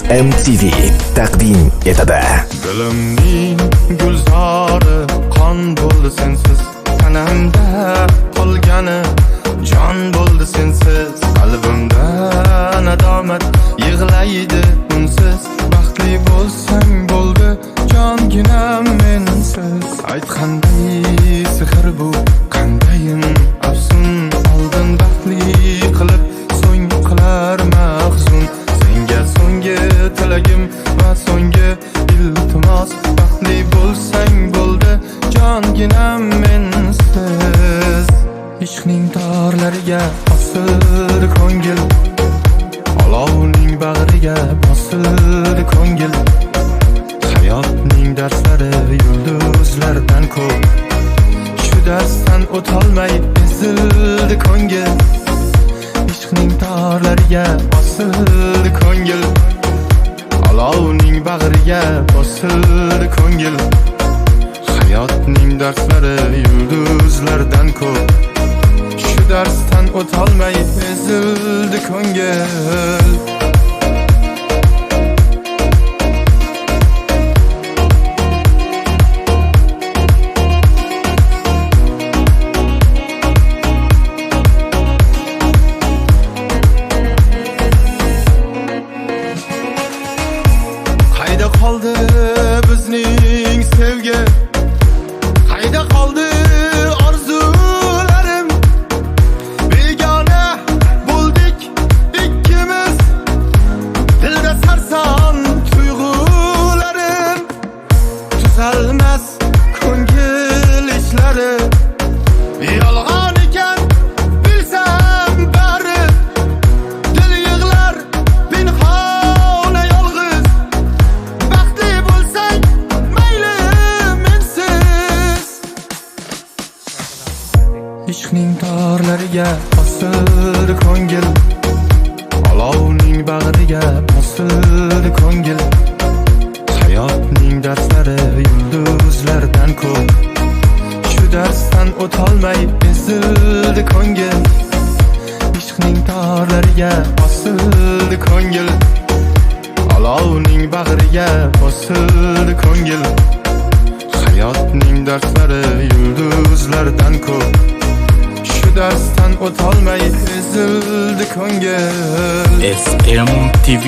SMTV taqdim etadi. Dilimning gulzori qon bo'ldi sensiz, tanamda qolgani jon bo'ldi sensiz, qalbimda nadomat yig'laydi unsiz. Baxtli bo'lsang bo'ldi jonginam mensiz. Aytganday sehr bu qandayin afsun, oldin baxtli qilib so'ng qilar mahzun. Senga so'nggi tilagim va so'nggi iltimos, baxtli bo'lsang bo'ldi jonginam mensiz. Ishqning torlariga bosildi ko'ngil, olovning bag'riga bosildi ko'ngil. Hayotning darslari yulduzlardan ko'p, shu darsdan o'tolmay ezildi ko'ngil. Ishqning torlariga bosildi ko'ngil, olovning bag'riga bosildi ko'ngil. Hayotning darslari yulduzlardan ko'p, shu darsdan o'tolmay ezildi ko'ngil. Qayda qoldi bizning sevgi? Qayda qoldi orzularim? Begona bo'ldik ikkimiz, dilda sarson tuyg'ularim. Tuzalmas ko'ngil ishlari, yolg'on ekan bilsam bari. Dil yig'lar pinhona yolg'iz, baxtli bo'lsang mayli mensiz. Ishqning torlariga bosildi ko'ngil, olovning bag'riga bosildi ko'ngil. Hayotning darslari yulduzlardan ko'p, shu darsdan o'tolmay ezildi ko'ngil. Ishqning torlariga bosildi ko'ngil, olovning bag'riga bosildi ko'ngil. Hayotning darslari yulduzlardan ko'p, shu darsdan o'tolmay ezildi ko'ngil. SMTV